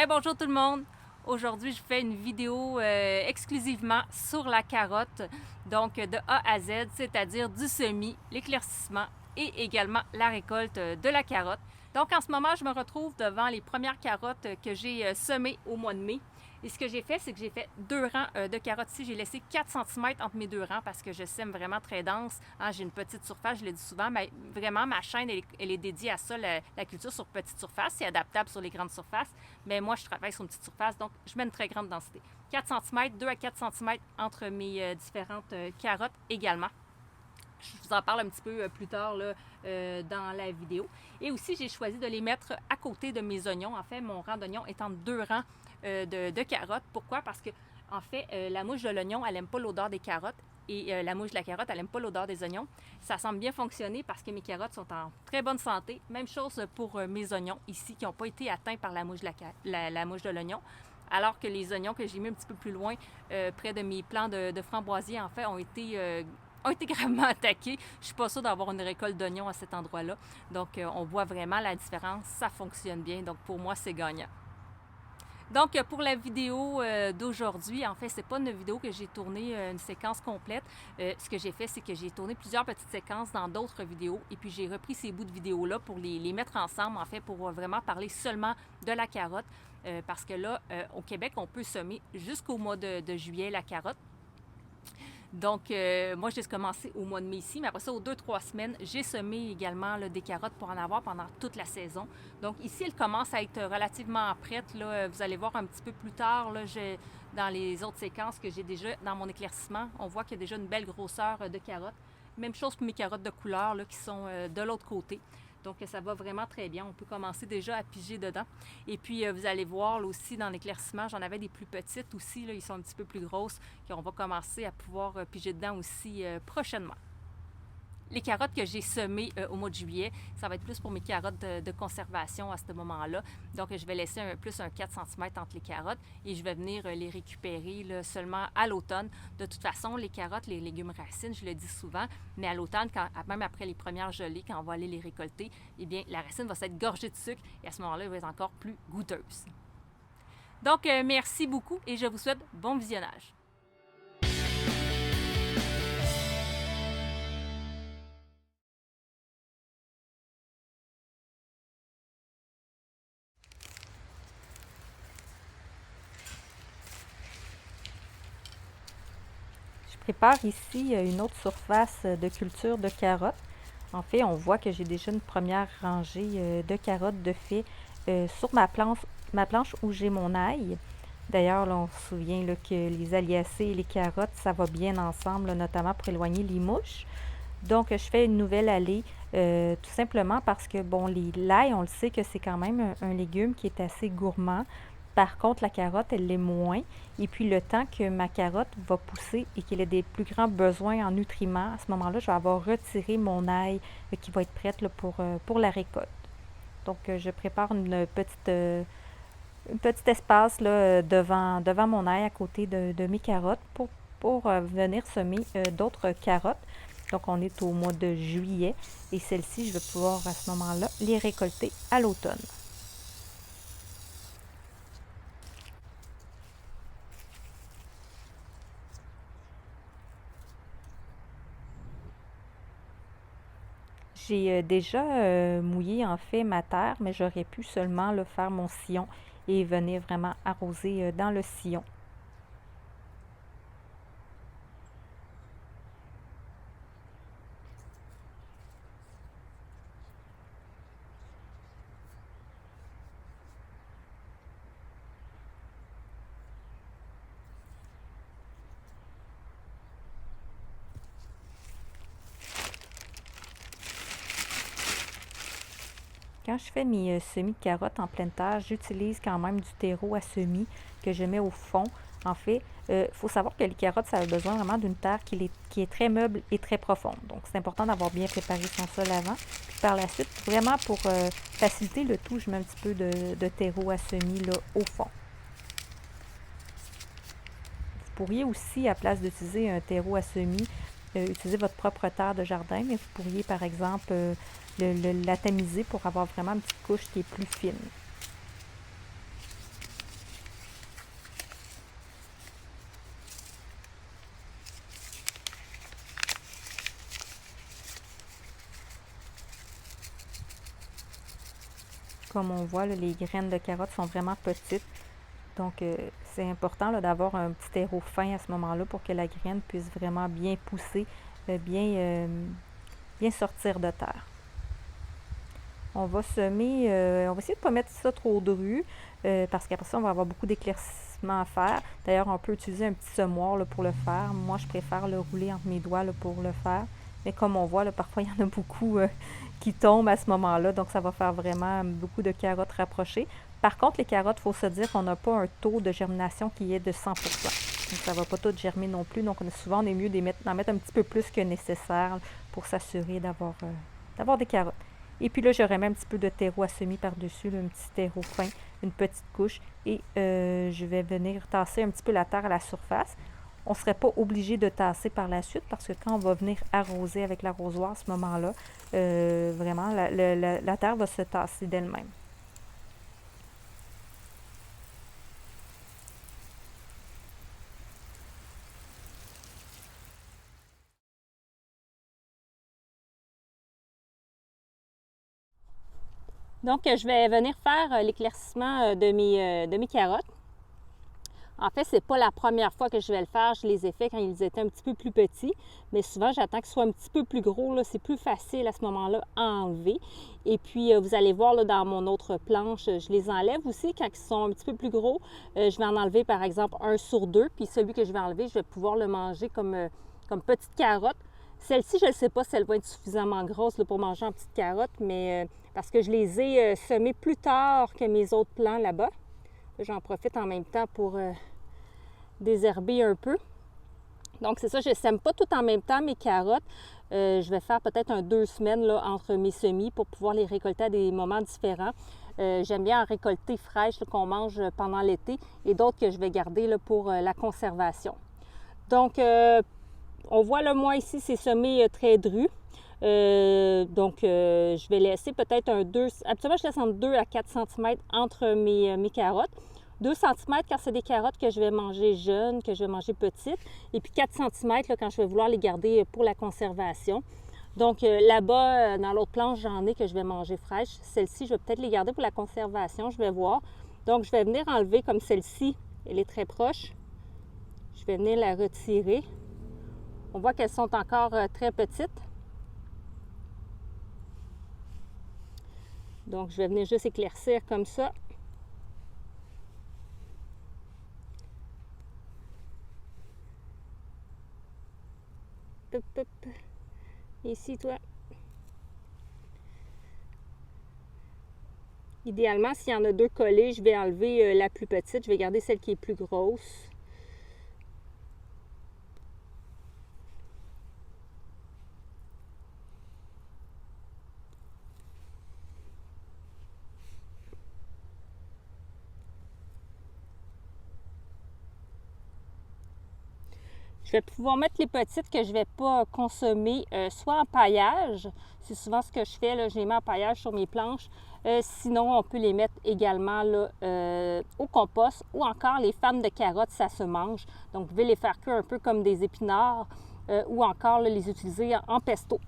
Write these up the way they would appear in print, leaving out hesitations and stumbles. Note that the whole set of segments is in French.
Hey, bonjour tout le monde! Aujourd'hui, je fais une vidéo exclusivement sur la carotte, donc de A à Z, c'est-à-dire du semis, l'éclaircissement et également la récolte de la carotte. Donc en ce moment, je me retrouve devant les premières carottes que j'ai semées au mois de mai. Et ce que j'ai fait, c'est que j'ai fait 2 rangs de carottes ici. J'ai laissé 4 cm entre mes 2 rangs parce que je sème vraiment très dense. Hein, j'ai une petite surface, je le dis souvent, mais vraiment, ma chaîne, elle est dédiée à ça, la culture sur petite surface. C'est adaptable sur les grandes surfaces, mais moi, je travaille sur une petite surface, donc je mets une très grande densité. 4 cm, 2 à 4 cm entre mes différentes carottes également. Je vous en parle un petit peu plus tard là, dans la vidéo. Et aussi, j'ai choisi de les mettre à côté de mes oignons. En fait, mon rang d'oignons est en 2 rangs de carottes. Pourquoi? Parce que, en fait, la mouche de l'oignon, elle n'aime pas l'odeur des carottes. Et la mouche de la carotte, elle n'aime pas l'odeur des oignons. Ça semble bien fonctionner parce que mes carottes sont en très bonne santé. Même chose pour mes oignons ici, qui n'ont pas été atteints par la mouche de l'oignon. Alors que les oignons que j'ai mis un petit peu plus loin, près de mes plants de framboisiers, en fait, ont été gravement attaqués. Je suis pas sûre d'avoir une récolte d'oignons à cet endroit-là. Donc, on voit vraiment la différence. Ça fonctionne bien. Donc, pour moi, c'est gagnant. Donc, pour la vidéo d'aujourd'hui, en fait, c'est pas une vidéo que j'ai tournée une séquence complète. Ce que j'ai fait, c'est que j'ai tourné plusieurs petites séquences dans d'autres vidéos et puis j'ai repris ces bouts de vidéos-là pour les mettre ensemble, en fait, pour vraiment parler seulement de la carotte. Parce que là, au Québec, on peut semer jusqu'au mois de juillet la carotte. Donc, moi, j'ai commencé au mois de mai ici, mais après ça, aux 2-3 semaines, j'ai semé également là, des carottes pour en avoir pendant toute la saison. Donc, ici, elles commencent à être relativement prêtes. Là. Vous allez voir un petit peu plus tard, là, dans les autres séquences que j'ai déjà dans mon éclaircissement, on voit qu'il y a déjà une belle grosseur de carottes. Même chose pour mes carottes de couleur là, qui sont de l'autre côté. Donc, ça va vraiment très bien. On peut commencer déjà à piger dedans. Et puis, vous allez voir là, aussi dans l'éclaircissement, j'en avais des plus petites aussi. Là, ils sont un petit peu plus grosses. On va commencer à pouvoir piger dedans aussi prochainement. Les carottes que j'ai semées au mois de juillet, ça va être plus pour mes carottes de conservation à ce moment-là. Donc, je vais laisser plus un 4 cm entre les carottes et je vais venir les récupérer là, seulement à l'automne. De toute façon, les carottes, les légumes racines, je le dis souvent, mais à l'automne, même après les premières gelées, quand on va aller les récolter, eh bien, la racine va s'être gorgée de sucre et à ce moment-là, elle va être encore plus goûteuse. Donc, merci beaucoup et je vous souhaite bon visionnage. Je prépare ici une autre surface de culture de carottes. En fait, on voit que j'ai déjà une première rangée de carottes de fait sur ma planche où j'ai mon ail. D'ailleurs, là, on se souvient là, que les aliacées et les carottes, ça va bien ensemble, là, notamment pour éloigner les mouches. Donc, je fais une nouvelle allée, tout simplement parce que, bon, l'ail, on le sait que c'est quand même un légume qui est assez gourmand. Par contre, la carotte, elle l'est moins. Et puis, le temps que ma carotte va pousser et qu'elle ait des plus grands besoins en nutriments, à ce moment-là, je vais avoir retiré mon ail qui va être prête là, pour la récolte. Donc, je prépare un petit espace là, devant mon ail à côté de mes carottes pour venir semer d'autres carottes. Donc, on est au mois de juillet et celles-ci, je vais pouvoir à ce moment-là les récolter à l'automne. J'ai déjà mouillé en fait ma terre, mais j'aurais pu seulement là, faire mon sillon et venir vraiment arroser dans le sillon. Quand je fais mes semis de carottes en pleine terre, j'utilise quand même du terreau à semis que je mets au fond. En fait, faut savoir que les carottes, ça a besoin vraiment d'une terre qui est très meuble et très profonde. Donc, c'est important d'avoir bien préparé son sol avant. Puis par la suite, vraiment pour faciliter le tout, je mets un petit peu de terreau à semis là, au fond. Vous pourriez aussi, à place d'utiliser un terreau à semis, utiliser votre propre terre de jardin, mais vous pourriez, par exemple, la tamiser pour avoir vraiment une petite couche qui est plus fine. comme on voit, là, les graines de carottes sont vraiment petites. Donc, c'est important d'avoir un petit terreau fin à ce moment-là pour que la graine puisse vraiment bien pousser, bien sortir de terre. On va semer, on va essayer de ne pas mettre ça trop dru, parce qu'après ça, on va avoir beaucoup d'éclaircissement à faire. D'ailleurs, on peut utiliser un petit semoir là, pour le faire. Moi, je préfère le rouler entre mes doigts là, pour le faire. Mais comme on voit, là, parfois, il y en a beaucoup qui tombent à ce moment-là. Donc, ça va faire vraiment beaucoup de carottes rapprochées. Par contre, les carottes, il faut se dire qu'on n'a pas un taux de germination qui est de 100%. Donc, ça ne va pas tout germer non plus. Donc, souvent, on est mieux d'en mettre un petit peu plus que nécessaire pour s'assurer d'avoir des carottes. Et puis là, j'aurais même un petit peu de terreau à semis par-dessus, un petit terreau fin, une petite couche. Et je vais venir tasser un petit peu la terre à la surface. On ne serait pas obligé de tasser par la suite parce que quand on va venir arroser avec l'arrosoir à ce moment-là, vraiment, la terre va se tasser d'elle-même. Donc, je vais venir faire l'éclaircissement de mes carottes. En fait, c'est pas la première fois que je vais le faire. Je les ai fait quand ils étaient un petit peu plus petits. Mais souvent, j'attends qu'ils soient un petit peu plus gros. C'est plus facile à ce moment-là à enlever. Et puis, vous allez voir là, dans mon autre planche, je les enlève aussi quand ils sont un petit peu plus gros. Je vais en enlever, par exemple, 1 sur 2. Puis celui que je vais enlever, je vais pouvoir le manger comme petite carotte. Celle-ci, je ne sais pas si elle va être suffisamment grosse là, pour manger en petite carotte, mais parce que je les ai semées plus tard que mes autres plants là-bas. J'en profite en même temps pour désherber un peu. Donc, c'est ça, je ne sème pas tout en même temps mes carottes. Je vais faire peut-être 2 semaines là, entre mes semis pour pouvoir les récolter à des moments différents. J'aime bien en récolter fraîches qu'on mange pendant l'été et d'autres que je vais garder là, pour la conservation. Donc, on voit là, moi ici, c'est semé très dru. Donc, je vais laisser peut-être habituellement, je laisse entre 2 à 4 cm entre mes carottes. 2 cm quand c'est des carottes que je vais manger jeunes, que je vais manger petites. Et puis 4 cm là, quand je vais vouloir les garder pour la conservation. Donc, là-bas, dans l'autre planche, j'en ai que je vais manger fraîches. Celle-ci, je vais peut-être les garder pour la conservation. Je vais voir. Donc, je vais venir enlever comme celle-ci. Elle est très proche. Je vais venir la retirer. On voit qu'elles sont encore très petites. Donc, je vais venir juste éclaircir comme ça. Hop, hop. Ici, toi. Idéalement, s'il y en a 2 collées, je vais enlever la plus petite. Je vais garder celle qui est plus grosse. Je vais pouvoir mettre les petites que je ne vais pas consommer, soit en paillage. C'est souvent ce que je fais, là, je les mets en paillage sur mes planches. Sinon, on peut les mettre également là, au compost ou encore les fans de carottes, ça se mange. Donc, vous pouvez les faire cuire un peu comme des épinards ou encore là, les utiliser en pesto.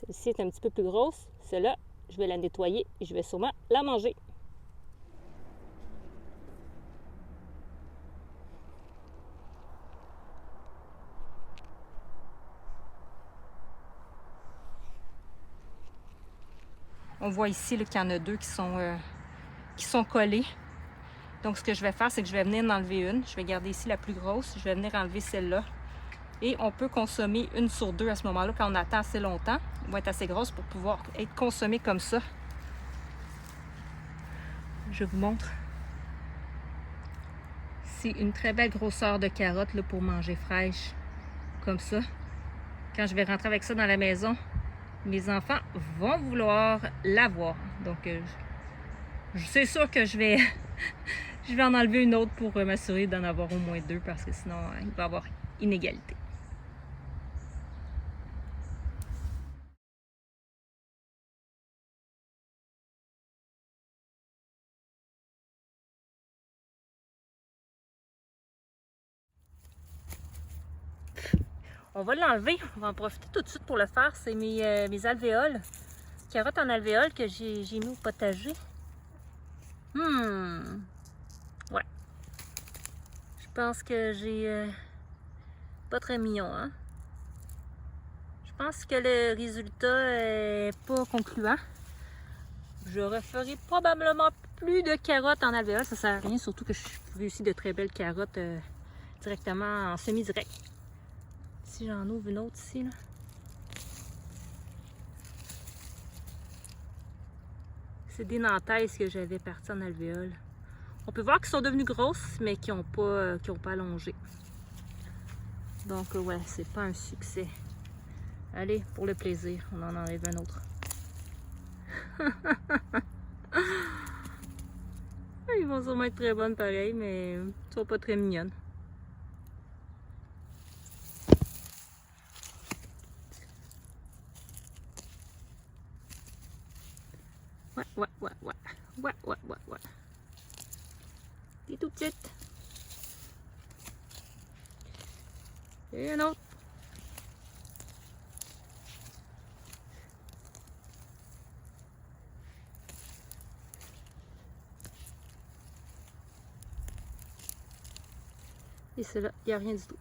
Celle-ci est un petit peu plus grosse. Celle-là, je vais la nettoyer et je vais sûrement la manger. On voit ici qu'il y en a 2 qui sont collées. Donc, ce que je vais faire, c'est que je vais venir en enlever une. Je vais garder ici la plus grosse. Je vais venir enlever celle-là. Et on peut consommer 1 sur 2 à ce moment-là quand on attend assez longtemps. Elle va être assez grosse pour pouvoir être consommée comme ça. Je vous montre. C'est une très belle grosseur de carotte là, pour manger fraîche. Comme ça. Quand je vais rentrer avec ça dans la maison, mes enfants vont vouloir l'avoir. Donc, c'est sûr que je vais en enlever une autre pour m'assurer d'en avoir au moins 2 parce que sinon, il va y avoir inégalité. On va l'enlever. On va en profiter tout de suite pour le faire. C'est mes alvéoles. Carottes en alvéoles que j'ai mis au potager. Ouais. Je pense que j'ai... pas très mignon, hein? Je pense que le résultat est pas concluant. Je referai probablement plus de carottes en alvéoles. Ça sert à rien, surtout que je réussis de très belles carottes directement en semi-direct. Si j'en ouvre une autre ici, là. C'est des nantaises que j'avais parties en alvéoles. On peut voir qu'elles sont devenues grosses, mais qui n'ont pas allongé. Donc ouais, c'est pas un succès. Allez, pour le plaisir, on en enlève un autre. Ils vont sûrement être très bonnes pareil, mais ils sont pas très mignonnes. Ouais. T'es tout petite. Et un autre. Et cela, il n'y a rien du tout.